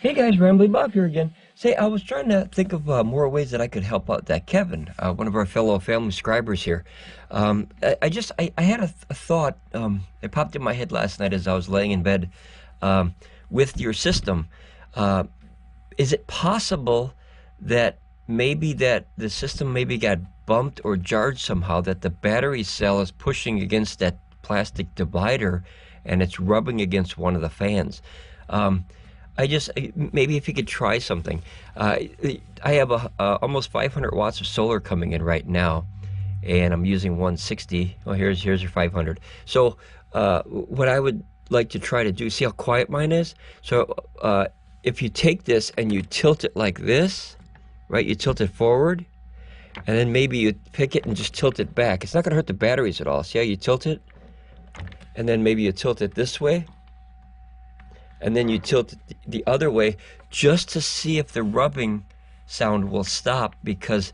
Hey guys, Ramblin Bob here again. Say, I was trying to think of more ways that I could help out that Kevin, one of our fellow family scribers here. I had a thought. It popped in my head last night as I was laying in bed with your system. Is it possible that maybe the system maybe got bumped or jarred somehow, that the battery cell is pushing against that plastic divider and it's rubbing against one of the fans? Maybe if you could try something. I have almost 500 watts of solar coming in right now, and I'm using 160. Well, here's your 500. So what I would like to try to do, see how quiet mine is? So if you take this and you tilt it like this, right? You tilt it forward, and then maybe you pick it and just tilt it back. It's not going to hurt the batteries at all. See how you tilt it? And then maybe you tilt it this way, and then you tilt it the other way just to see if the rubbing sound will stop, because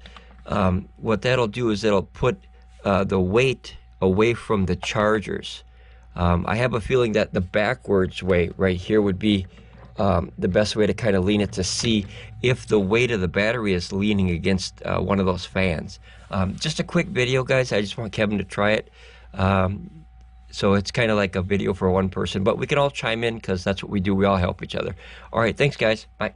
what that'll do is it'll put the weight away from the chargers. I have a feeling that the backwards way right here would be the best way to kind of lean it, to see if the weight of the battery is leaning against one of those fans. Just a quick video, guys. I just want Kevin to try it. So it's kind of like a video for one person, but we can all chime in because that's what we do. We all help each other. All right, thanks, guys. Bye.